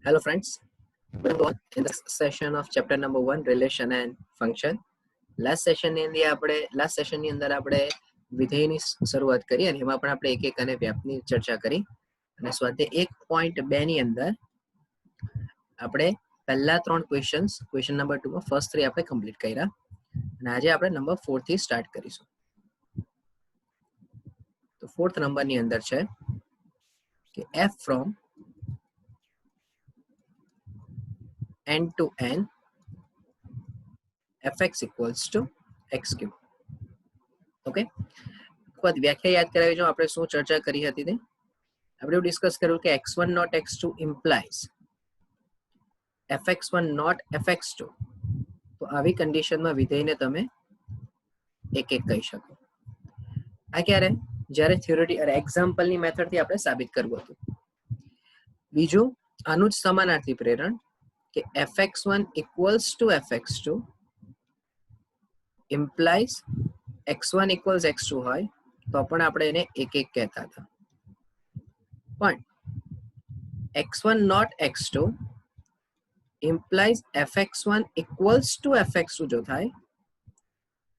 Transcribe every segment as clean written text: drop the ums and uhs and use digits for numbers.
Hello friends, welcome on in this session of chapter number 1 relation and function. Last session ની અંદર આપણે વિધેયની શરૂઆત કરી અને એમાં પણ આપણે એક એક અને વ્યાપની ચર્ચા કરી અને સ્વાધ્યાય 1.2 ની અંદર આપણે પહેલા ત્રણ ક્વેશ્ચન નંબર 2 માં ફર્સ્ટ 3 આપણે કમ્પ્લીટ કર્યા અને આજે આપણે નંબર 4 થી સ્ટાર્ટ કરીશું. તો ફોર્થ નંબરની અંદર છે કે f from n to n fx equals to x cube. Okay, વ્યાખ્યા યાદ કરાવી જો આપણે શું ચર્ચા કરી હતી તે આપણે એવું ડિસ્કસ કર્યું કે x1 not x2 implies fx1 not fx2. તો આવી કન્ડિશનમાં વિધેયને તમે એક એક કહી શકો. આ ક્યારે? જ્યારે થિયોરી અને એક્ઝામ્પલની મેથડથી આપણે સાબિત કરવું હતું. બીજું આનું જ સમાનાર્થી પ્રેરણ કે fx1 equals to fx2 implies x1 equals x2 હોય તો પણ આપણે એને એક એક કહેતા હતા. પણ x1 not x2 implies fx1 equals to fx2 જો થાય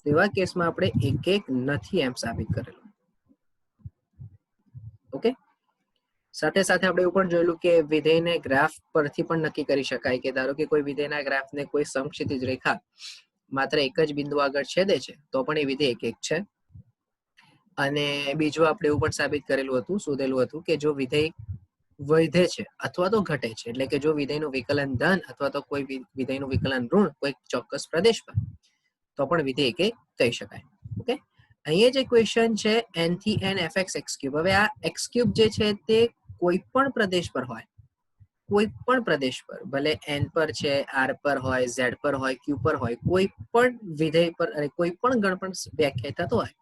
તેવા કેસમાં આપણે એક એક નથી એમ સાબિત કરેલું. ઓકે, સાથે સાથે આપણે એવું પણ જોયેલું કે વિધેયને ગ્રાફ પરથી પણ નક્કી કરી શકાય કે ધારો કે કોઈ વિધેયના ગ્રાફને કોઈ સમક્ષિતિજ રેખા માત્ર એક જ બિંદુ આગળ છેદે છે તો પણ એ વિધેય એક એક છે. અને બીજું આપણે એવું પણ સાબિત કરેલું હતું, શોધેલું હતું કે જો વિધેય વધે છે અથવા તો ઘટે છે, એટલે કે જો વિધેયનું વિકલન ધન અથવા તો કોઈ વિધેયનું વિકલન ઋણ કોઈ ચોક્કસ પ્રદેશ પર તો પણ વિધેય એક કહી શકાય. ઓકે, અહીંયા જે ક્વેશ્ચન છે n થી n fx x cube. હવે આ x cube જે છે તે કોઈ પણ પ્રદેશ પર હોય, કોઈ પણ પ્રદેશ પર, ભલે n પર છે, r પર હોય, z પર હોય, q પર હોય, કોઈ પણ વિધેય પર અને કોઈ પણ ગણ પર વ્યાખ્યાયિત થતો હોય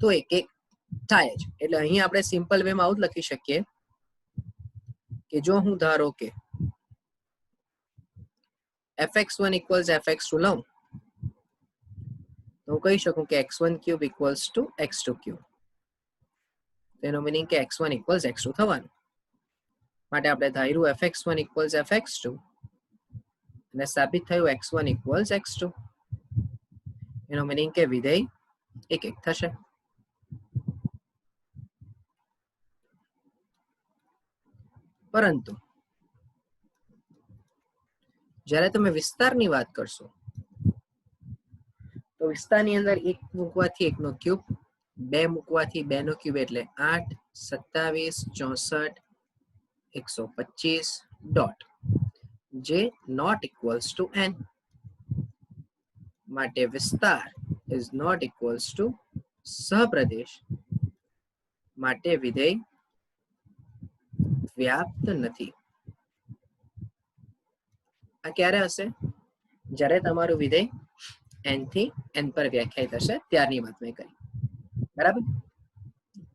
તો એક એક થાય જ. એટલે અહીં આપણે સિમ્પલ વેમાં આવું જ લખી શકીએ કે જો હું ધારો કે fx1 equals fx2 લઉં તો હું કહી શકું કે x1 cube equals to x2 cube. તેનો મીનિંગ કે x1 equals x2 થવાનું. માટે આપણે ધાર્યું fx1 equals fx2 અને સાબિત થયું x1 equals x2. એનો મીનિંગ કે વિધેય એક એક થશે. પરંતુ જ્યારે તમે વિસ્તારની વાત કરશો તો વિસ્તારની અંદર એક મૂકવાથી એકનો ક્યુબ, બે મૂકવાથી બે નો ક્યુબ એટલે 8, 27, 64, 125 ડોટ જે નોટ ઇક્વલ્સ ટુ n. માટે વિસ્તાર ઇઝ નોટ ઇક્વલ્સ ટુ સહપ્રદેશ, માટે વિધેય વ્યાપ્ત નથી. આ ક્યારે હશે? જ્યારે તમારું વિધેય n થી n પર વ્યાખ્યાયિત હશે ત્યારની વાત મેં કરી. બરાબર?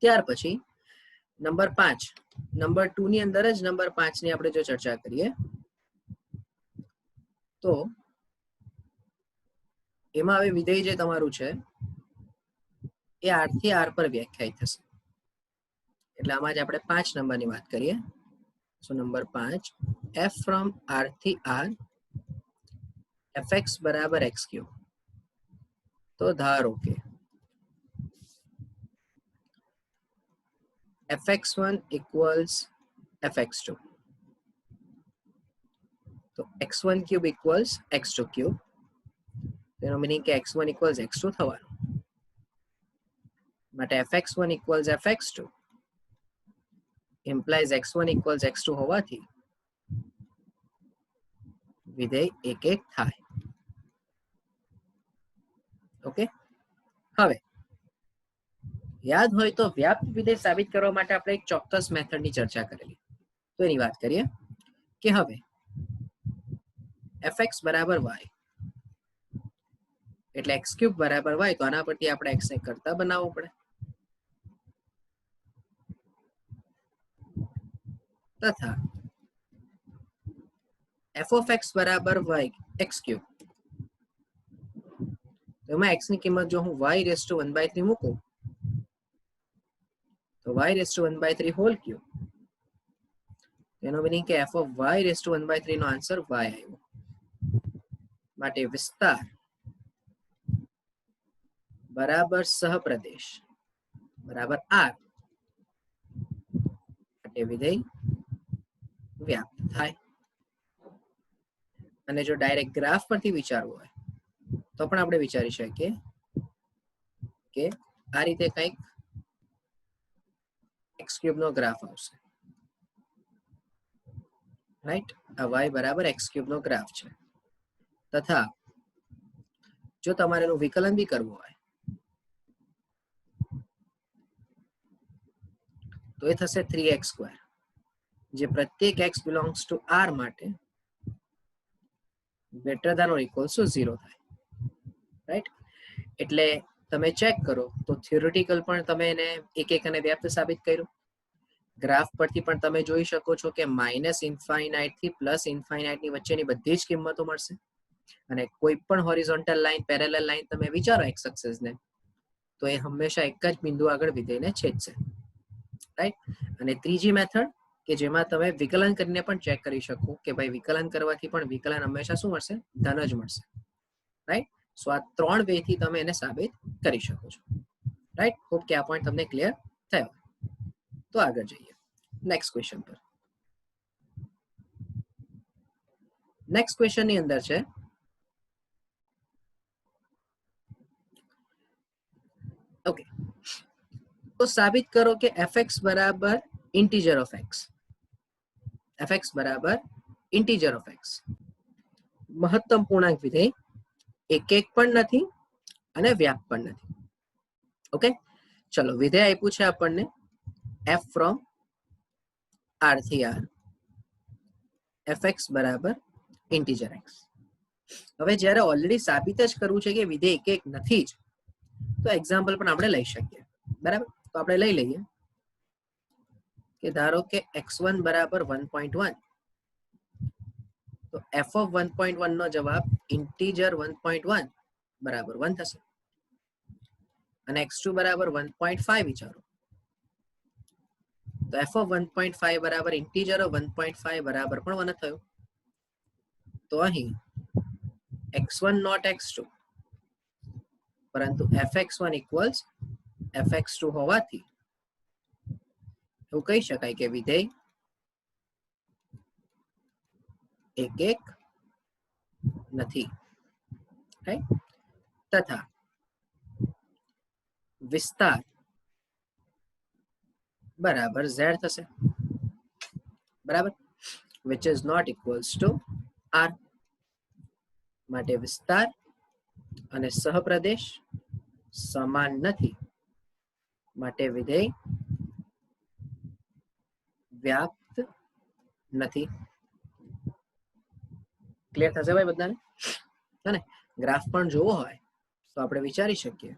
ત્યાર પછી નંબર 5, નંબર 2 ની અંદર જ નંબર 5 ની આપણે જો ચર્ચા કરીએ તો એમાં હવે વિધેય જે તમારું છે એ r થી r પર વ્યાખ્યાયિત થશે. એટલે આમાં જ આપણે 5 નંબરની વાત કરીએ. સો નંબર 5, f from r થી r fx બરાબર x ક્યુબ. તો ધારો કે fx1 equals fx2 તો x1 cube equals x2 cube. તેનો મીનિંગ કે x1 equals x2 થવાનું. માટે fx1 equals fx2 implies x1 equals x2 હોવાથી વિધેય એક એક થાય. ઓકે, હવે યાદ હોય તો વ્યાપ્ત વિધેય સાબિત કરવા માટે આપણે એક ચોક્કસ મેથડની ચર્ચા કરેલી. તો એની વાત કરીએ કે હવે fx બરાબર y એટલે x ક્યુબ બરાબર y, તો આના પરથી આપણે x ને કરતા બનાવવું પડે. તથા f of x બરાબર y x ક્યુબ, એમાં x ની કિંમત જો હું y raised to 1/3 મૂકું તો y raised to 1/3 whole cube. એનો મીનિંગ કે f of y raised to 1/3 નો આન્સર y આવ્યો. માટે વિસ્તાર બરાબર સહપ્રદેશ બરાબર r માટે વિધેય વ્યાપ્ત થાય. અને જો ડાયરેક્ટ ગ્રાફ પરથી વિચારવું હોય તો પણ આપણે વિચારી શકીએ કે આ રીતે કંઈક x ક્યુબ નો ગ્રાફ આવશે, રાઈટ. આ y બરાબર x ક્યુબ નો ગ્રાફ છે. તથા જો તમારે એનું વિકલન બી કરવું હોય તો એ થશે 3x², જે પ્રત્યેક x બિલોંગ્સ ટુ r માટે greater than or equals to 0 થાય, રાઈટ. એટલે તમે ચેક કરો તો થિયોરિટિકલ પણ તમે એને એક અને વ્યાપ્ત સાબિત કર્યું. ગ્રાફ પરથી પણ તમે જોઈ શકો છો કે -ઇન્ફાઇનાઇટ થી +ઇન્ફાઇનાઇટ ની વચ્ચેની બધી જ કિંમતો મળશે. અને કોઈ પણ હોરિઝોન્ટલ લાઈન, પેરેલલ લાઈન તમે વિચારો એક્સ એક્સિસ ને, તો એ હંમેશા એક જ બિંદુ આગળ વિધેયને છેદશે, રાઈટ. અને ત્રીજી મેથડ કે જેમાં તમે વિકલન કરીને પણ ચેક કરી શકો કે ભાઈ વિકલન કરવાથી પણ વિકલન હંમેશા શું મળશે? ધન જ મળશે, રાઈટ. સો આ 3 વે થી તમે એને સાબિત કરી શકો છો, રાઈટ. હોપ કે આ પોઈન્ટ તમને ક્લિયર થયો. તો આગળ જઈએ નેક્સ્ટ ક્વેશ્ચન પર. નેક્સ્ટ ક્વેશ્ચન ની અંદર છે ઓકે, તો સાબિત કરો કે fx બરાબર ઇન્ટીજર ઓફ x. fx બરાબર ઇન્ટીજર ઓફ x મહત્તમ પૂર્ણાંક વિધેય એક પણ નથી અને વ્યાપ્ત પણ નથી. ઓકે, ચલો વિધેય આપ્યું છે આપણને f ફ્રોમ r થી r, fx બરાબર ઇન્ટીજર x. હવે જ્યારે ઓલરેડી સાબિત જ કરવું છે કે વિધેય એક નથી જ, તો એક્ઝામ્પલ પણ આપણે લઈ શકીએ, બરાબર. તો આપણે લઈ લઈએ કે ધારો કે x1 બરાબર 1.1, તો f of 1.1 નો જવાબ ઇન્ટીજર 1.1 બરાબર 1 થશે. અને x2 બરાબર 1.5 વિચારો, તો f of 1.5 બરાબર ઇન્ટીજર 1.5 બરાબર પણ 1 થયું. તો અહીં x1 નોટ x2 પરંતુ fx1 ઇક્વલ્સ fx2 હોવાથી એવું કહી શકાય કે વિધેય એક નથી, રાઈટ. તથા વિસ્તાર બરાબર z થશે, બરાબર, which is not equals to r. માટે વિસ્તાર અને સહપ્રદેશ સમાન નથી, માટે વિધેય વ્યાપ્ત નથી. ક્લિયર થશે ભાઈ બધાને? અને ગ્રાફ પણ જોવો હોય તો આપણે વિચારી શકીએ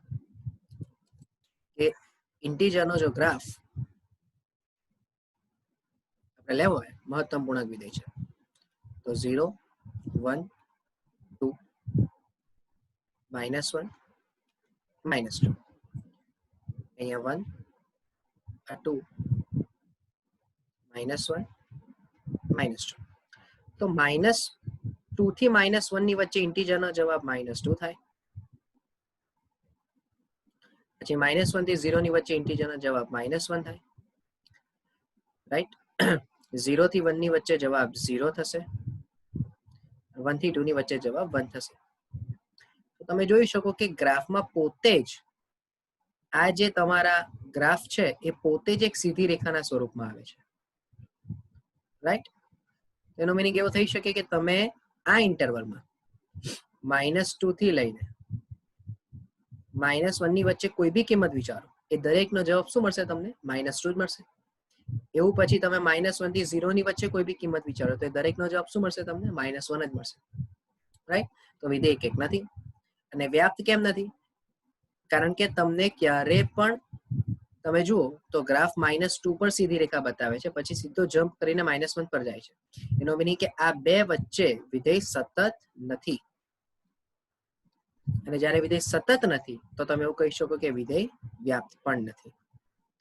કે ઇન્ટીજરનો જો ગ્રાફ આપણે લેવો હોય, મહત્તમ પૂર્ણાંક વિધેય છે, તો 0, 1, 2, -1, -2, અહીંયા 1, આ 2, -1, -2. તો -2 થી -1 ની વચ્ચે ઇન્ટીજરનો જવાબ -2 થાય. પછી -1 થી 0 ની વચ્ચે ઇન્ટીજરનો જવાબ -1 થાય, રાઈટ. 0 થી 1 ની વચ્ચે જવાબ 0 થશે. 1 થી 2 ની વચ્ચે જવાબ 1 થશે. તો તમે જોઈ શકો કે ગ્રાફમાં પોતે જ આ જે તમારા ગ્રાફ છે એ પોતે જ એક સીધી રેખાના સ્વરૂપમાં આવે છે, રાઈટ. એનો મીનિંગ એવો થઈ શકે કે તમે આ ઇન્ટરવલમાં -2 થી લઈને -1 ની વચ્ચે કોઈ બી કિંમત વિચારો, એ દરેકનો જવાબ શું મળશે? તમને -2 જ મળશે. એવું પછી તમે -1 થી 0 ની વચ્ચે કોઈ બી કિંમત વિચારો તો એ દરેકનો જવાબ શું મળશે? તમને -1 જ મળશે, રાઈટ. તો વિધેય એક નથી. અને વ્યાપ્ત કેમ નથી? કારણ કે તમને ક્યારે પણ તમે જુઓ તો ગ્રાફ -2 પર સીધી રેખા બતાવે છે, પછી સીધો જમ્પ કરીને -1 પર જાય છે. એનો મીનિંગ કે આ બે વચ્ચે વિધેય સતત નથી. અને જ્યારે વિધેય સતત નથી તો તમે એવું કહી શકો કે વિધેય વ્યાપ્ત પણ નથી.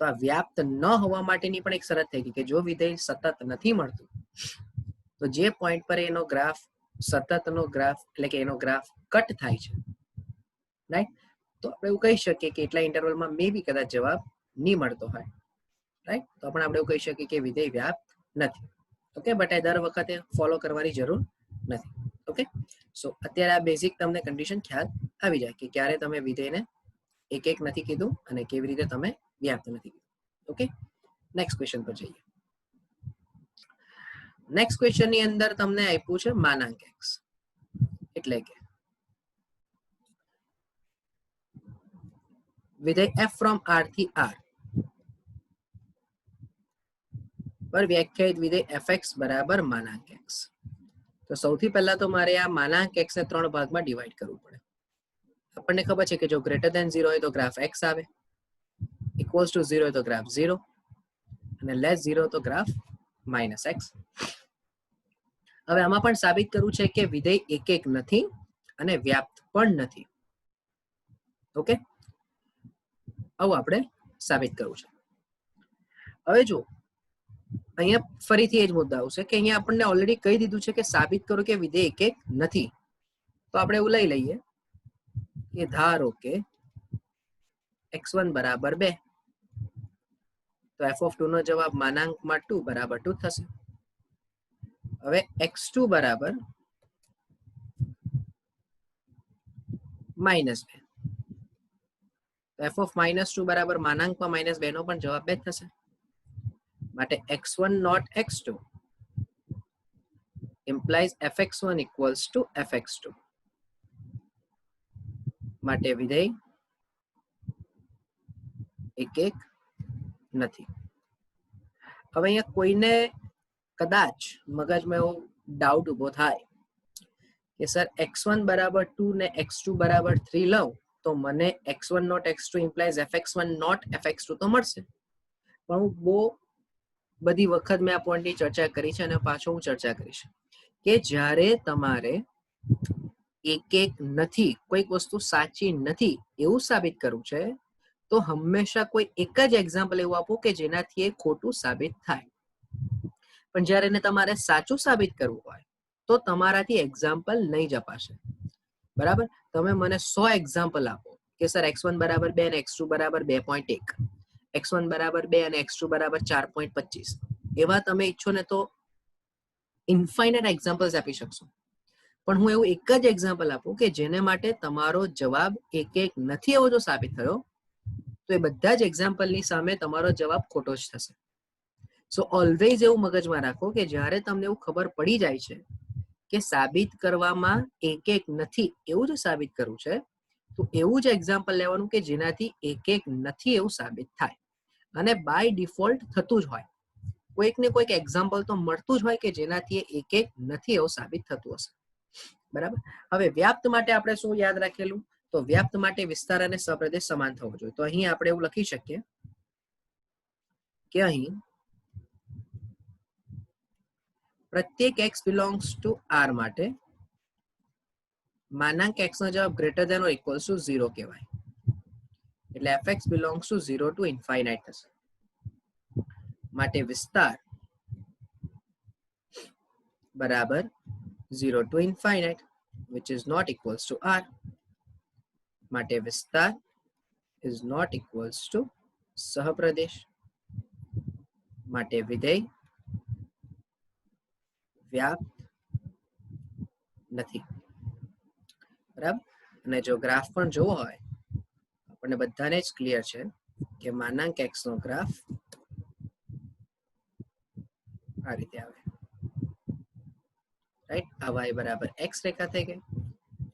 તો આ વ્યાપ્ત ન હોવા માટેની પણ એક શરત થઈ ગઈ કે જો વિધેય સતત નથી મળતું તો જે પોઈન્ટ પર એનો ગ્રાફ સતતનો ગ્રાફ એટલે કે એનો ગ્રાફ કટ થાય છે, રાઈટ, તો આપણે એવું કહી શકીએ કે એટલા ઇન્ટરવલમાં મે બી કદાચ જવાબ નહીં મળતો હોય, રાઈટ, તો પણ આપણે એવું કહી શકીએ કે વિધેય વ્યાપ્ત નથી. ઓકે, બટ એ દર વખતે ફોલો કરવાની જરૂર નથી. ઓકે, સો અત્યારે આ બેઝિક તમને કન્ડિશન ખ્યાલ આવી જાય કે ક્યારે તમે વિધેયને એક એક નથી કીધું અને કેવી રીતે તમે વ્યાપ્ત નથી કીધું. ઓકે, નેક્સ્ટ ક્વેશ્ચન પર જઈએ. નેક્સ્ટ ક્વેશ્ચન ની અંદર તમને આપ્યું છે માનાંક x, એટલે કે વિધેય f from r થી r પર વ્યાખ્યાયિત વિધેય fx બરાબર માનાંક x. તો સૌથી પહેલા તો મારે આ માનાંક x ને 3 ભાગમાં ડિવાઈડ કરવું પડે. આપણને ખબર છે કે જો ગ્રેટર ધેન 0 હોય તો ગ્રાફ x આવે, ઇક્વલ્સ ટુ 0 હોય તો ગ્રાફ 0 અને લેસ 0 તો ગ્રાફ -x. હવે આમાં પણ સાબિત કરવું છે કે વિધેય એક એક નથી અને વ્યાપ્ત પણ નથી. ઓકે, આવું આપણે સાબિત કરવું છે. હવે જો અહીંયા ફરીથી એ જ મુદ્દા આવશે કે અહીંયા આપણને ઓલરેડી કહી દીધું છે કે સાબિત કરો કે વિધેય એક એક નથી. તો આપણે એવું લઈ લઈએ કે ધારો કે x1 બરાબર 2, તો f(2) નો જવાબ માનાંકમાં 2 બરાબર 2 થશે. હવે x2 બરાબર -2, તો f(-2) બરાબર માનાંકમાં -2 નો પણ જવાબ 2 થશે. માટે x1 not x2 implies fx1 equals to fx2. માટે વિધેય એક એક નથી. હવે અહીંયા કોઈને કદાચ મગજમાં એવો ડાઉટ ઉભો થાય કે સર x1 બરાબર 2 ને x2 બરાબર 3 લઉં તો મને x1 not x2 implies fx1 not fx2 તો મળશે. પણ હું બહુ બધી વખત મેં આ પોઈન્ટની ચર્ચા કરી છે અને પાછો હું ચર્ચા કરીશ કે જ્યારે તમારે એક એક નથી, કોઈક વસ્તુ સાચી નથી એવું સાબિત કરવું છે તો હંમેશા કોઈ એક જ એક્ઝામ્પલ એવું આપો કે જેનાથી એ ખોટું સાબિત થાય. પણ જ્યારે એને તમારે સાચું સાબિત કરવું હોય તો તમારાથી એક્ઝામ્પલ નહીં જ અપાશે. બરાબર, તમે મને 100 એક્ઝામ્પલ આપો કે સર x1 બરાબર 2 અને x2 બરાબર 2.1, x1 બરાબર 2 અને x2 બરાબર 4.25, એવા તમે ઈચ્છો ને તો ઇન્ફાઇનાઇટ એક્ઝામ્પલ્સ આપી શકશો. પણ હું એવું એક જ એક્ઝામ્પલ આપું કે જેને માટે તમારો જવાબ એક એક નથી એવો જો સાબિત થયો તો એ બધા જ એક્ઝામ્પલની સામે તમારો જવાબ ખોટો જ થશે. સો ઓલવેઝ એવું મગજમાં રાખો કે જ્યારે તમને એવું ખબર પડી જાય છે કે સાબિત કરવામાં એક એક નથી એવું જ સાબિત કરવું છે તો એવું જ એક્ઝામ્પલ લેવાનું કે જેનાથી એક એક નથી એવું સાબિત થાય. અને બાય ડિફોલ્ટ થતું જ હોય, કોઈક ને કોઈક એક્ઝામ્પલ તો મળતું જ હોય કે જેનાથી એક એક નથી એવું સાબિત થતું હશે. બરાબર, હવે વ્યાપ્ત માટે આપણે શું યાદ રાખેલું, તો વ્યાપ્ત માટે વિસ્તાર અને સપ્રદેશ સમાન થવો જોઈએ. તો અહીં આપણે એવું લખી શકીએ કે અહીં પ્રત્યેક x belongs to r માટે માનાંક x નો જવાબ greater than or equals to 0 કહેવાય. એટલે fx belongs to 0 to infinite થશે. માટે વિસ્તાર બરાબર 0 to infinite which is not equals to r. માટે વિસ્તાર is not equals to સહપ્રદેશ. માટે વિધેય વ્યાપ્ત નથી. બરાબર, અને જો ગ્રાફ પણ જોવો હોય આપણને બધાને જ ક્લિયર છે કે માનાંક x નો ગ્રાફ આ રીતે આવે, રાઈટ. આ y બરાબર x રેખા થઈ ગઈ,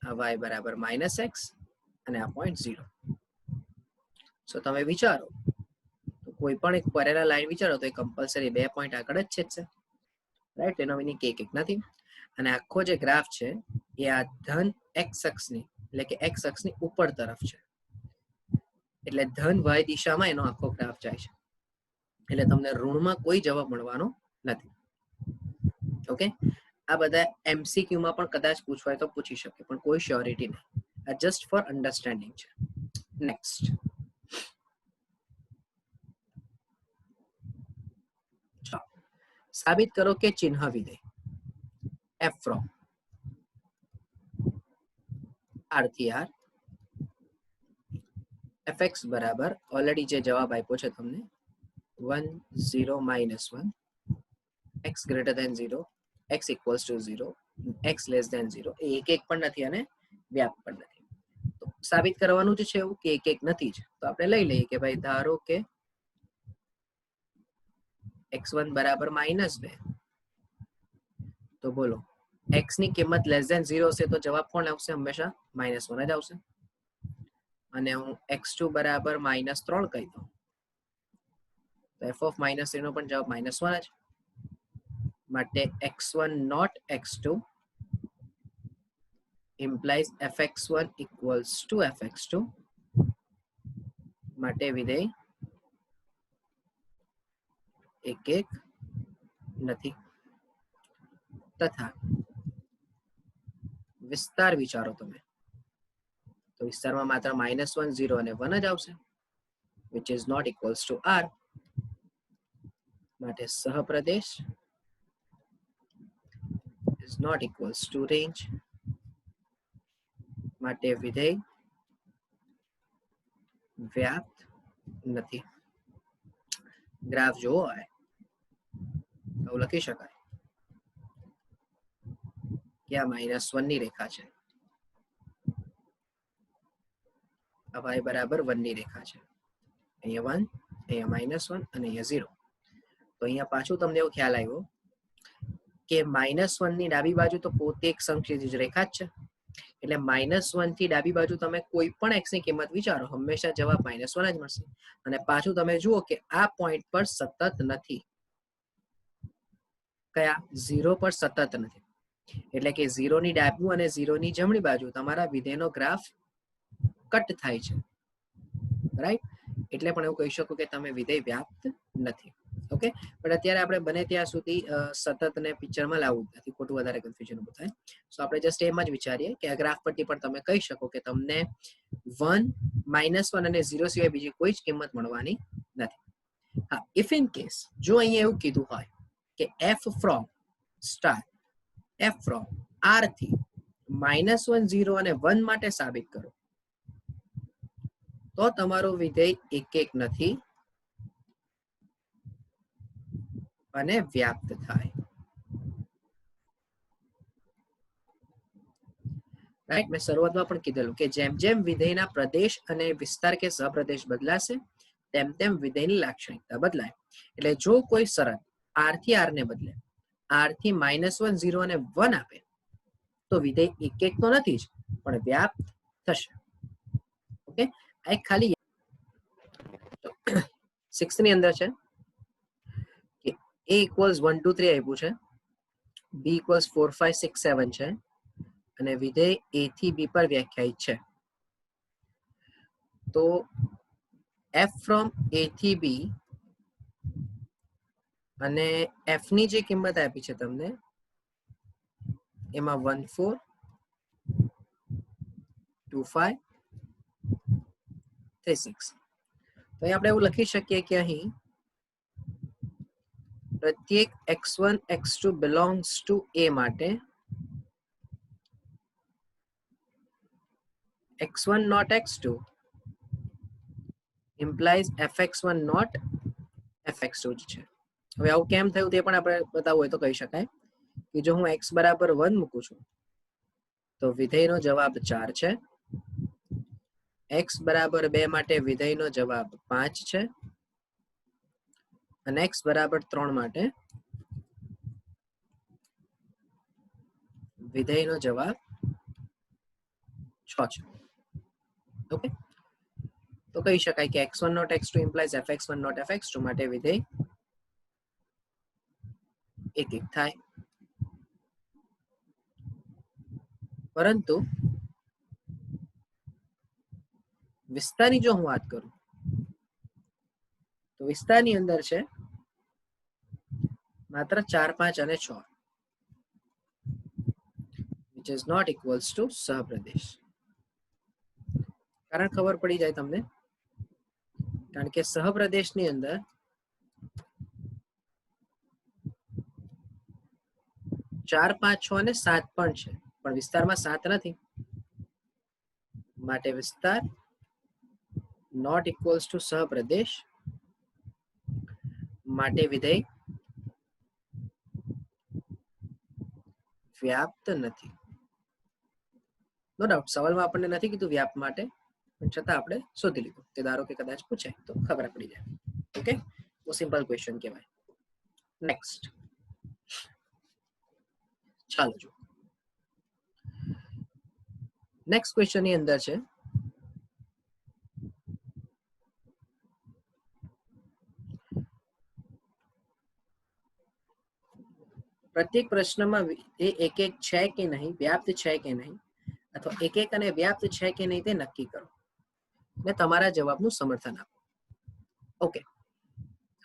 આ y બરાબર -x અને આ પોઈન્ટ 0. સો તમે વિચારો તો કોઈ પણ એક પેરેલલ લાઈન વિચારો તો એ કમ્પલસરી 2 પોઈન્ટ આગળ જ છે, રાઈટ. એનો મીનિંગ કે એક એક નથી. અને આખો જે ગ્રાફ છે એ આ ધન x અક્ષની એટલે કે x અક્ષની ઉપર તરફ છે, એટલે ધન y દિશામાં એનો આખો ગ્રાફ જાય છે. એટલે તમને ઋણમાં કોઈ જવાબ મળવાનો નથી. ઓકે, આ બધા MCQ માં પણ કદાચ પૂછવાય તો પૂછી શકે પણ કોઈ શ્યોરિટી નહીં. આ જસ્ટ ફોર અન્ડરસ્ટેન્ડિંગ છે. નેક્સ્ટ, સાબિત કરો કે ચિહ્ન વિધેય f from r થી r fx બરાબર ઓલરેડી જે જવાબ આપ્યો છે તમને 1 0 -1 x greater than 0 x equals to 0 x less than 0 એ એક એક પણ નથી અને વ્યાપ પણ નથી. તો સાબિત કરવાનું જ છે એવું કે એક એક નથી જ, તો આપણે લઈ લઈએ કે ભાઈ ધારો કે x1 બરાબર -2, તો બોલો x ની કિંમત લેસ ધેન 0 હશે તો જવાબ કોણ આવશે? હંમેશા -1 જ આવશે. અને હું x2 બરાબર -3 કહી દઉં તો f of -3 નો પણ જવાબ -1 જ. માટે x1 not x2 implies fx1 equals to fx2. માટે વિધેય એક એક નથી. તથા વિસ્તાર વિચારો તમે તો વિસ્તારમાં માત્ર -1 0 અને 1 જ આવશે, which is not equals to r. માટે સહપ્રદેશ is not equals to range. માટે વિધેય વ્યાપ્ત નથી. ગ્રાફ જોવો હોય તો લખી શકાય કે આ -1 ની રેખા છે, આ y બરાબર 1 ની રેખા છે. અહીંયા 1, અહીંયા -1 અને અહીંયા 0. તો અહીંયા પાછું તમને એવો ખ્યાલ આવ્યો કે -1 ની ડાબી બાજુ તો પોતે એક સમક્ષિતિજ રેખા જ છે, એટલે -1 થી ડાબી બાજુ તમે કોઈ પણ x ની કિંમત વિચારો હંમેશા જવાબ -1 જ મળશે. અને પાછું તમે જુઓ કે આ પોઈન્ટ પર સતત નથી, કયા 0 પર સતત નથી, એટલે કે 0 ની ડાબી અને 0 ની જમણી બાજુ તમારા વિધેયનો ગ્રાફ કટ થાય છે, રાઈટ? એટલે પણ એવું કહી શકો કે તમે વિધેય વ્યાપ્ત નથી. ઓકે, પણ અત્યારે આપણે બને ત્યાં સુધી સતત ને પિક્ચરમાં લાવવું નથી, ખોટું વધારે કન્ફ્યુઝન ઉભું થાય. સો આપણે જસ્ટ એમ જ વિચારીએ કે આ ગ્રાફ પરથી પણ તમે કહી શકો કે તમને 1 -1 અને 0 સિવાય બીજી કોઈ જ કિંમત મળવાની નથી. હા, ઇફ ઇન કેસ જો અહીંયા એવું કીધું હોય કે f from star f from r થી -1 0 અને 1 માટે સાબિત કરો, તો તમારું વિધેય એક એક નથી અને વ્યાપ્ત થાય. રાઈટ? મેં શરૂઆતમાં પણ કીધેલું કે જેમ જેમ વિધેયના પ્રદેશ અને વિસ્તાર કે સહપ્રદેશ બદલાશે તેમ તેમ વિધેયની લાક્ષણિકતા બદલાય. એટલે જો કોઈ શરત r થી r ને બદલે r થી -1 0 અને 1 આપે તો વિધેય એક એક તો નથી જ પણ વ્યાપ્ત થશે. ઓકે, આ એક ખાલી 6 ની અંદર છે કે a equals 1 2 3 આપ્યું છે, b equals 4 5 6 7 છે અને વિધેય a થી b પર વ્યાખ્યાયિત છે. તો f from a થી b અને f ની જે કિંમત આપી છે તમને એમાં 1 4 2 5 3 6. તો અહીં આપણે એવું લખી શકીએ કે અહીં પ્રત્યેક x1 x2 belongs to a માટે x1 not x2 implies fx1 not fx2 જ છે. હવે આવું કેમ થયું તે પણ આપણે બતાવવું હોય તો કહી શકાય કે જો હું x બરાબર 1 મૂકું છું તો વિધેયનો જવાબ 4 છે, x બરાબર 2 માટે વિધેયનો જવાબ 5 છે અને x બરાબર 3 માટે વિધેયનો જવાબ 6 છે. ઓકે, તો કહી શકાય કે x1 not x2 implies fx1 not fx2 માટે વિધેય એક એક થાય. પરંતુ વિસ્તારની જો હું વાત કરું તો વિસ્તારની અંદર છે માત્ર 4 5 અને 6, which is not equals to સહપ્રદેશ. કારણ ખબર પડી જાય તમને, કારણ કે સહપ્રદેશની અંદર 4 5 6 અને 7 પણ છે, પણ વિસ્તારમાં 7 નથી, માટે વિસ્તાર નોટ ઇક્વલ્સ ટુ સહપ્રદેશ, માટે વિધેય વ્યાપ્ત નથી. નો ડાઉટ સવાલમાં આપણને નથી કીધું વ્યાપ્ત માટે, પણ છતાં આપણે શોધી લીધું કે ધારો કે કદાચ પૂછાય તો ખબર પડી જાય. ઓકે, બહુ સિમ્પલ ક્વેશ્ચન કહેવાય. નેક્સ્ટ ચાલો જો નેક્સ્ટ ક્વેશ્ચન ની અંદર છે પ્રત્યેક પ્રશ્નમાં એ એક એક છે કે નહીં, વ્યાપ્ત છે કે નહીં, અથવા એક એક અને વ્યાપ્ત છે કે નહીં તે નક્કી કરો ને તમારા જવાબનું સમર્થન આપો. ઓકે,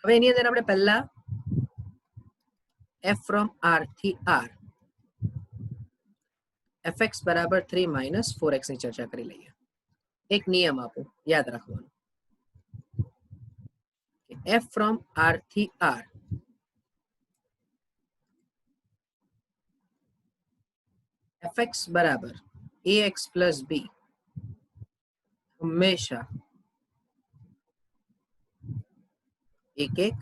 હવે એની અંદર આપણે પહેલા f from r થી r fx બરાબર 3 - 4x ની ચર્ચા કરી લઈએ. એક નિયમ આપો યાદ રાખવાનો, f from r થી r fx બરાબર ax plus b હંમેશા એક એક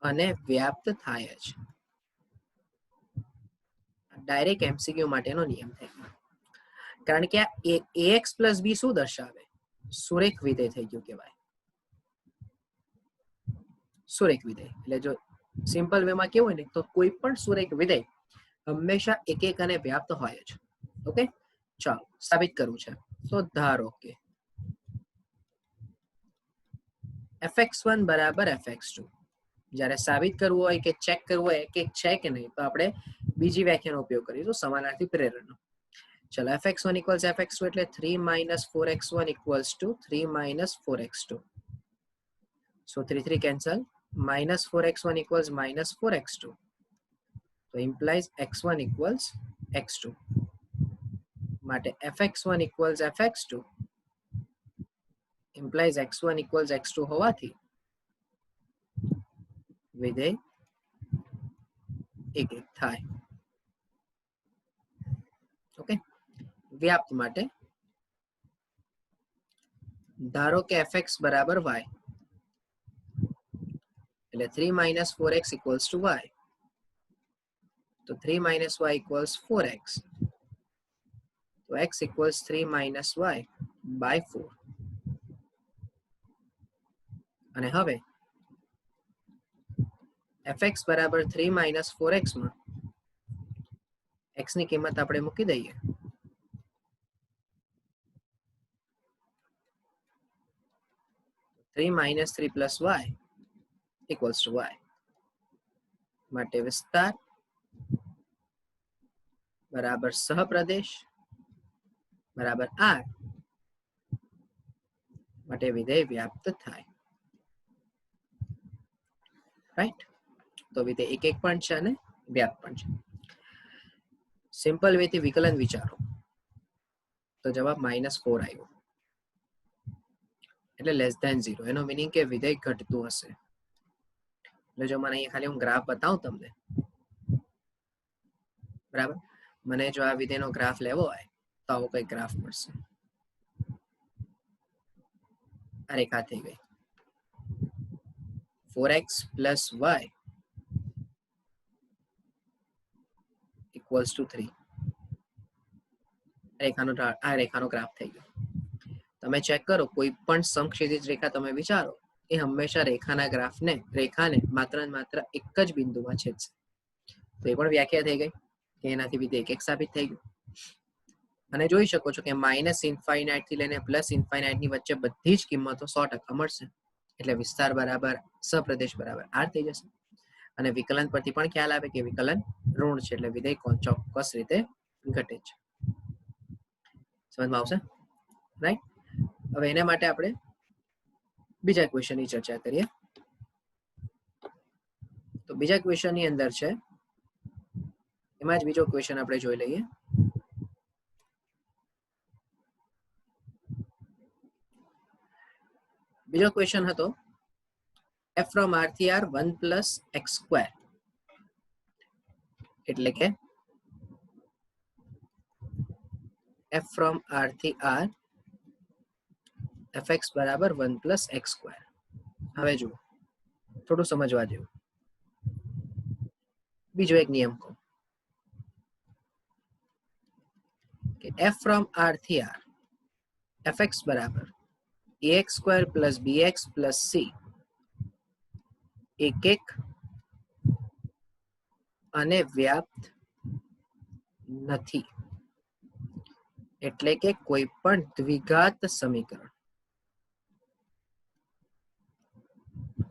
અને વ્યાપ્ત થાય છે. ડાયરેક્ટ એમસીક્યુ માટેનો નિયમ થઈ ગયો, કારણ કે આ ax plus b શું દર્શાવે? સુરેખ વિધેય થઈ ગયું કહેવાય. સુરેખ વિધેય એટલે જો સિમ્પલ વેમાં કેવું હોય ને તો કોઈ પણ સુરેખ વિધેય હંમેશા એક એક અને વ્યાપ્ત હોય જ. ઓકે, ચાલો સાબિત કરવું છે. તો ધારો કે fx1 બરાબર fx2, જ્યારે સાબિત કરવું હોય કે ચેક કરવું હોય કે છે કે નહીં તો આપણે બીજી વ્યાખ્યાનો ઉપયોગ કરીશું, સમાનાર્થી પ્રેરણનો. ચલો fx1 equals fx2 એટલે 3 - 4x1 equals to 3 - 4x2. So 3 3 cancel, -4x1 equals -4x2. So implies x1 equals x2. માટે fx1 equals fx2 implies x1 equals x2 હોવાથી વિધેય એક એક થાય. ઓકે, વ્યાપ્ત માટે ધારો કે fx બરાબર y એટલે 3 - 4x equals to y, તો 3 - y equals 4x, તો x equals 3 - y by 4. અને હવે fx બરાબર 3 - 4x માં x ની કિંમત આપણે મૂકી દઈએ, -3 + y equals to y. માટે વિસ્તાર બરાબર સહપ્રદેશ બરાબર r, માટે વિધેય વ્યાપ્ત થાય. રાઈટ, તો વિધેય એક એક પણ છે અને વ્યાપ્ત પણ છે. સિમ્પલ વે થી વિકલન વિચારો તો જવાબ -4 આવ્યો, એટલે <0. એનો મીનિંગ કે વિધેય ઘટતું હશે. એટલે જો મને અહીંયા ખાલી હું ગ્રાફ બતાવું તમને, બરાબર, મને જો આ વિધેયનો ગ્રાફ લેવો હોય તો આવો કઈ ગ્રાફ મળશે. આ રેખા થઈ ગઈ 4x + y equals to 3. આ રેખાનો ગ્રાફ થઈ ગયો. તમે ચેક કરો, કોઈ પણ સમક્ષિતિજ રેખા તમે વિચારો એ હંમેશા રેખાને માત્ર ને માત્ર એક જ બિંદુમાં છેદશે. તો એ પણ વ્યાખ્યા થઈ ગઈ કે એનાથી વિધેય એક એક સાબિત થઈ ગયું. અને જોઈ શકો છો કે -∞ થી લઈને +∞ ની વચ્ચે બધી જ કિંમતો 100% મળશે, એટલે વિસ્તાર બરાબર સપ્રદેશ બરાબર r થઈ જશે. અને વિકલન પરથી પણ ખ્યાલ આવે કે વિકલન ઋણ છે, એટલે વિધેય ચોક્કસ રીતે ઘટે છે. સમજમાં આવશે? રાઈટ, હવે એના માટે આપણે બીજા ક્વેશ્ચનની ચર્ચા કરીએ. તો બીજા ક્વેશ્ચનની અંદર છે, એમાં જ બીજો ક્વેશ્ચન આપણે જોઈ લઈએ. બીજો ક્વેશ્ચન હતો f from r થી r 1 + x². એટલે કે f from r થી r fx બરાબર 1 plus x square. હવે જુઓ થોડું સમજવા જેવું. બીજો એક નિયમ કહું કે f from r થી r fx બરાબર ax square plus bx plus c એક અને વ્યાપ્ત નથી. એટલે કે કોઈ પણ દ્વિઘાત સમીકરણ,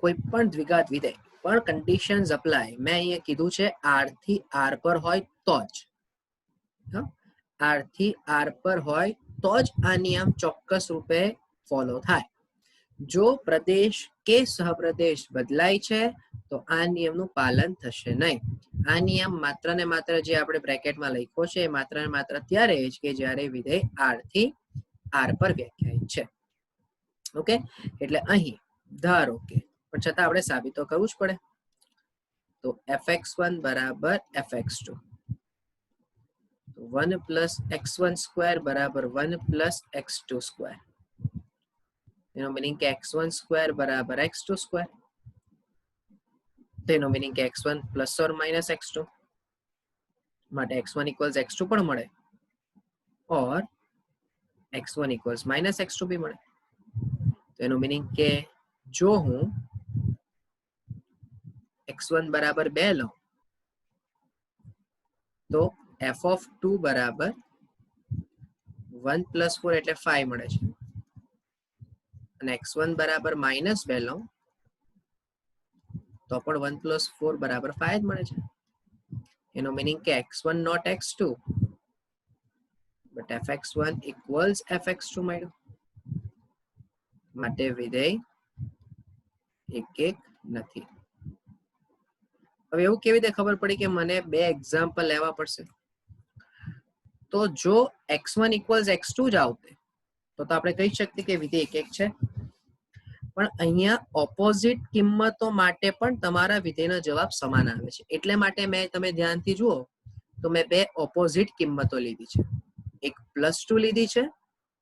કોઈ પણ દ્વિઘાત વિધેય પણ કન્ડિશન્સ અપ્લાય. મેં અહીંયા કીધું છે r થી r પર હોય તો જ, r થી r પર હોય તો જ આ નિયમ ચોક્કસ રૂપે ફોલો થાય. જો પ્રદેશ કે સહપ્રદેશ બદલાય છે તો આ નિયમનું પાલન થશે નહીં. આ નિયમ માત્ર ને માત્ર જે આપણે બ્રેકેટમાં લખ્યો છે એ માત્ર ને માત્ર ત્યારે જ કે જ્યારે વિધેય r થી r પર વ્યાખ્યાયિત છે. ઓકે, એટલે અહીં ધારો કે પણ છતાં આપણે સાબિત તો કરવું જ પડે. તો fx1 બરાબર fx2, 1 plus x1 square બરાબર 1 plus x2 square. એનો મીનિંગ કે x1 square બરાબર x2 square. તો એનો મીનિંગ કે x1 plus or minus x2 માટે x1 equals x2 પણ મળે ઓર x1 equals minus x2 બી મળે. તો એનો મીનિંગ કે જો હું x1 બરાબર 2 લઉં તો f of 2 બરાબર 1 plus 4 એટલે 5 મળે છે. અને x1 બરાબર -2 લઉં તો પણ 1 plus 4 બરાબર 5 જ મળે છે. એનો મીનિંગ કે x1 not x2 but fx1 equals fx2 મળ્યું. માટે વિધેય એક નથી. હવે એવું કેવી રીતે ખબર પડી કે મને બે એક્ઝામ્પલ લેવા પડશે? તો જો x1 equals x2 જ આવતે તો આપણે કહી શકીએ કે વિધેય એક છે. પણ અહીંયા ઓપોઝિટ કિંમતો માટે પણ તમારા વિધેયનો જવાબ સમાન આવે છે. એટલે માટે મેં, તમે ધ્યાનથી જુઓ તો મેં બે ઓપોઝિટ કિંમતો લીધી છે. એક +2 લીધી છે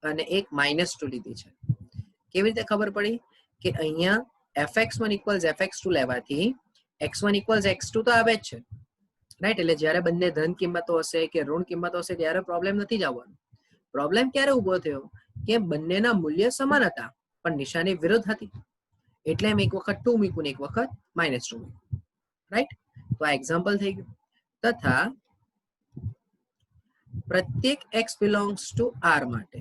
અને એક -2 લીધી છે. કેવી રીતે ખબર પડી કે અહીંયા fx1 equals fx2 લેવાથી x1 equals x2 તો આવે જ છે, રાઈટ? એટલે જ્યારે બંને ધન કિંમતો હશે કે ઋણ કિંમતો હશે ત્યારે પ્રોબ્લેમ નથી જ આવવાનો. પ્રોબ્લેમ ક્યારે ઉભો થયો કે બંનેના મૂલ્ય સમાન હતા પણ નિશાની વિરુદ્ધ હતી. એટલે એમ એક વખત 2 મૂક્યું ને એક વખત -2 મૂક્યું, રાઈટ? તો આ એક્ઝામ્પલ થઈ ગયું. તથા પ્રત્યેક x belongs to r માટે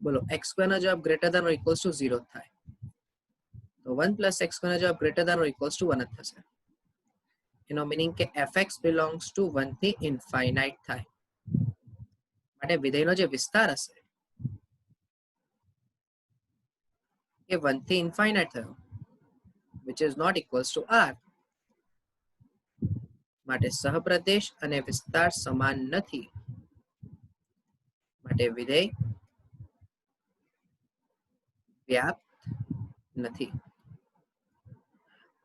બોલો x2 નો જવાબ greater than or equals to 0 થાય. તો 1 plus x2 નો જવાબ greater than or equals to 1 જ થશે. એનો મીનિંગ કે fx belongs to 1 થી ઇન્ફાઇનાઇટ થાય. માટે વિધેયનો જે વિસ્તાર હશે એ 1 થી ઇન્ફાઇનાઇટ થયો, which is not equals to r. માટે સહપ્રદેશ અને વિસ્તાર સમાન નથી. માટે વિધેય વ્યાપ્ત નથી.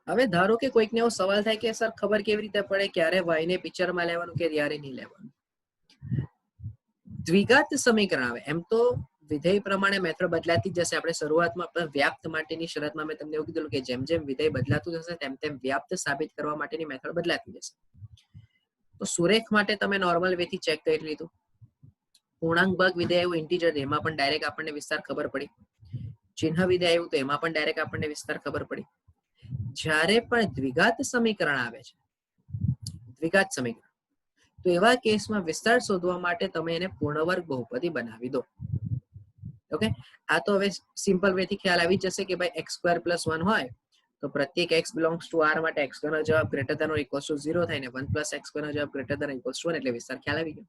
હવે ધારો કે કોઈકને એવો સવાલ થાય કે સર ખબર કેવી રીતે પડે ક્યારે y ને પિક્ચરમાં લેવાનું કે ક્યારે નહીં લેવાનું? દ્વિઘાત સમીકરણ આવે એમ તો વિધેય પ્રમાણે મેથડ બદલાતી જશે. આપણે શરૂઆતમાં વ્યાપ્ત માટેની શરતમાં મેં તમને એવું કીધું કે જેમ જેમ વિધેય બદલાતું જશે તેમ તેમ વ્યાપ્ત સાબિત કરવા માટેની મેથડ બદલાતી જશે. તો સુરેખ માટે તમે નોર્મલ વે થી ચેક કરી લીધું. પૂર્ણાંક ભાગ વિધેય આવ્યું ઇન્ટીજર, એમાં પણ ડાયરેક્ટ આપણને વિસ્તાર ખબર પડી. ચિહ્ન વિધેય આવ્યું તો એમાં પણ ડાયરેક્ટ આપણને વિસ્તાર ખબર પડી. જ્યારે પણ દ્વિઘાત સમીકરણ આવે છે, દ્વિઘાત સમીકરણ, તો એવા કેસમાં વિસ્તાર શોધવા માટે તમે એને પૂર્ણવર્ગ બહુપદી બનાવી દો. ઓકે, આ તો હવે સિમ્પલ વે થી ખ્યાલ આવી જશે કે ભાઈ x2 + 1 હોય તો પ્રત્યેક x belongs to r માટે x2 નો જવાબ greater than or equals to 0 થાય ને 1 plus x2 નો જવાબ ગ્રેટર ધેન ઇક્વલ્સ ટુ 1 એટલે વિસ્તાર ખ્યાલ આવી ગયો.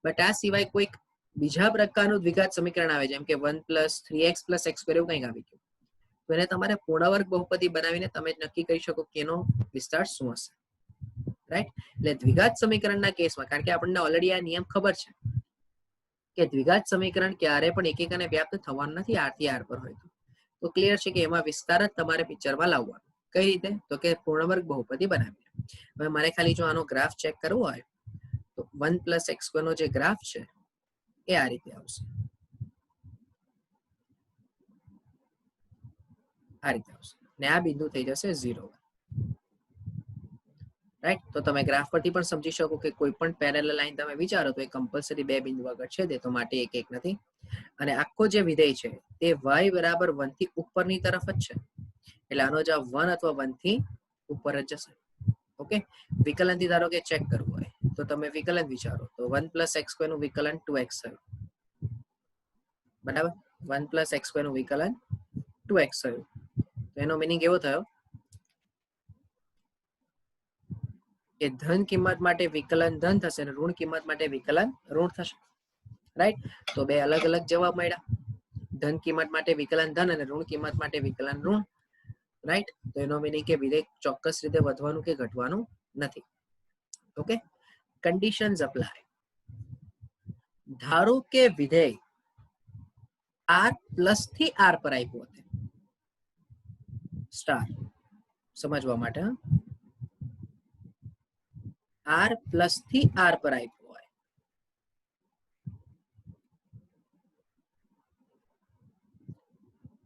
બટ આ સિવાય કોઈક બીજા પ્રકારનું દ્વિઘાત સમીકરણ આવે જેમ કે 1 plus 3x plus x2 એવું કંઈક આવી ગયું તો એને તમારે પૂર્ણવર્ગ બહુપદી બનાવીને તમે નક્કી કરી શકો કે એનો વિસ્તાર શું હશે, રાઈટ? એટલે દ્વિઘાત સમીકરણના કેસમાં, કારણ કે આપણને ઓલરેડી આ નિયમ ખબર છે કે દ્વિઘાત સમીકરણ ક્યારે પણ એકક અને વ્યાપ્ત થવાનું નથી r થી r પર હોય તો ક્લિયર છે કે એમાં વિસ્તાર જ તમારે પિક્ચરમાં લાવવાનો. કઈ રીતે? તો કે પૂર્ણવર્ગ બહુપદી બનાવીને. હવે મારે ખાલી જો આનો ગ્રાફ ચેક કરવો હોય તો 1 પ્લસ એક્સ સ્ક્વેર નો જે ગ્રાફ છે એ આ રીતે આવશે, આ રીતે આવશે ને આ બિંદુ થઈ જશે 0, રાઈટ. તો તમે ગ્રાફ પરથી પણ સમજી શકો કે કોઈ પણ પેરેલલ લાઈન તમે વિચારો તો એ કમ્પલસરી બે બિંદુ આગળ છેદે, તો માટે એક એક નથી. અને આખો જે વિધેય છે તે y બરાબર 1 થી ઉપરની તરફ જ છે, એટલે આનો જવાબ 1 અથવા 1 થી ઉપર જ જશે. ઓકે, વિકલન થી ધારો કે ચેક કરવું હોય તો તમે વિકલન વિચારો તો 1 પ્લસ એક્સ સ્ક્વેર નું વિકલન 2x થયું, બરાબર. 1 પ્લસ એક્સ સ્ક્વેર નું વિકલન 2x થયું, તો એનો મિનિંગ એવો થયો કે ધન કિંમત માટે વિકલન ધન થશે અને ઋણ કિંમત માટે વિકલન ઋણ થશે, રાઈટ. તો બે અલગ અલગ જવાબ મળ્યા, ધન કિંમત માટે વિકલન ધન અને ઋણ કિંમત માટે વિકલન ઋણ, રાઈટ. તો એનો મિનિંગ કે વિધેય ચોક્કસ રીતે વધવાનું કે ઘટવાનું નથી. Okay, conditions apply. ધારો કે વિધેય r પ્લસ થી r પર આપ્યું હતું, સ્ટાર સમજવા માટે, r પ્લસ થી r પર આપ્યું હોય,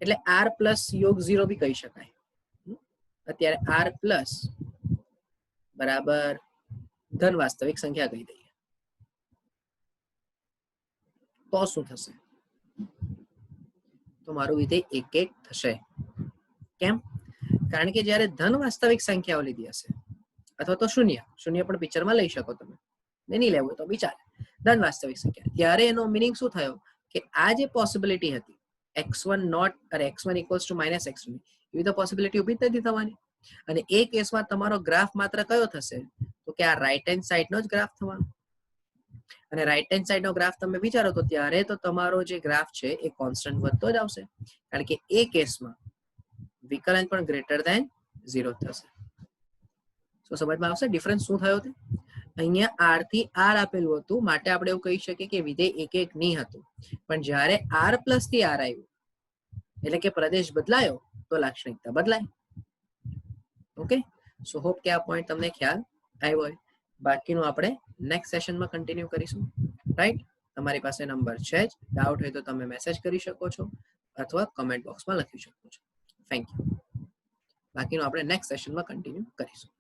એટલે r પ્લસ યોગ 0 બી કહી શકાય. અત્યારે r પ્લસ બરાબર ધન વાસ્તવિક સંખ્યા કહી દઈએ તો શું થશે? તો મારું વિધેય 1 1 થશે. કેમ? કારણ કે જ્યારે ધન વાસ્તવિક સંખ્યાઓ લીધી હશે અથવા તો શૂન્ય પણ પિક્ચરમાં લઈ શકો તમે, નહીં લેવું તો વિચાર ધન વાસ્તવિક સંખ્યા, ત્યારે એનો મિનિંગ શું થયો કે આ જે પોસિબિલિટી હતી x1 નોટ અને x1 equals to minus x2, એવી તો પોસિબિલિટી ઊભી જ નથી થવાની. અને એ કેસમાં તમારો ગ્રાફ માત્ર કયો થશે તો કે આ રાઈટ હેન્ડ સાઈડ નો જ ગ્રાફ થવાનો. અને રાઈટ હેન્ડ સાઈડ નો ગ્રાફ તમે વિચારો તો ત્યારે તો તમારો જે ગ્રાફ છે એ કોન્સ્ટન્ટ વધતો જ આવશે, કારણ કે એ કેસમાં વિકલન પણ ગ્રેટર ધેન 0 થશે. તો સમજમાં આવશે ડિફરન્સ શું થયો તે? અહીંયા r થી r આપેલું હતું માટે આપણે એવું કહી શકીએ કે વિધેય 1 1 નહીં હતું, પણ જ્યારે r પ્લસ થી r આવ્યું એટલે કે પ્રદેશ બદલાયો તો લાક્ષણિકતા બદલાય. ઓકે, સો હોપ કે આ પોઈન્ટ તમને ખ્યાલ આવ્યો હોય. બાકીનું આપણે નેક્સ્ટ સેશનમાં કન્ટિન્યુ કરીશું, રાઈટ. તમારી પાસે નંબર છે જ, ડાઉટ હોય તો તમે મેસેજ કરી શકો છો અથવા કમેન્ટ બોક્સમાં લખી શકો છો. Thank you. બાકીનું આપણે નેક્સ્ટ સેશનમાં કન્ટિન્યુ કરીશું.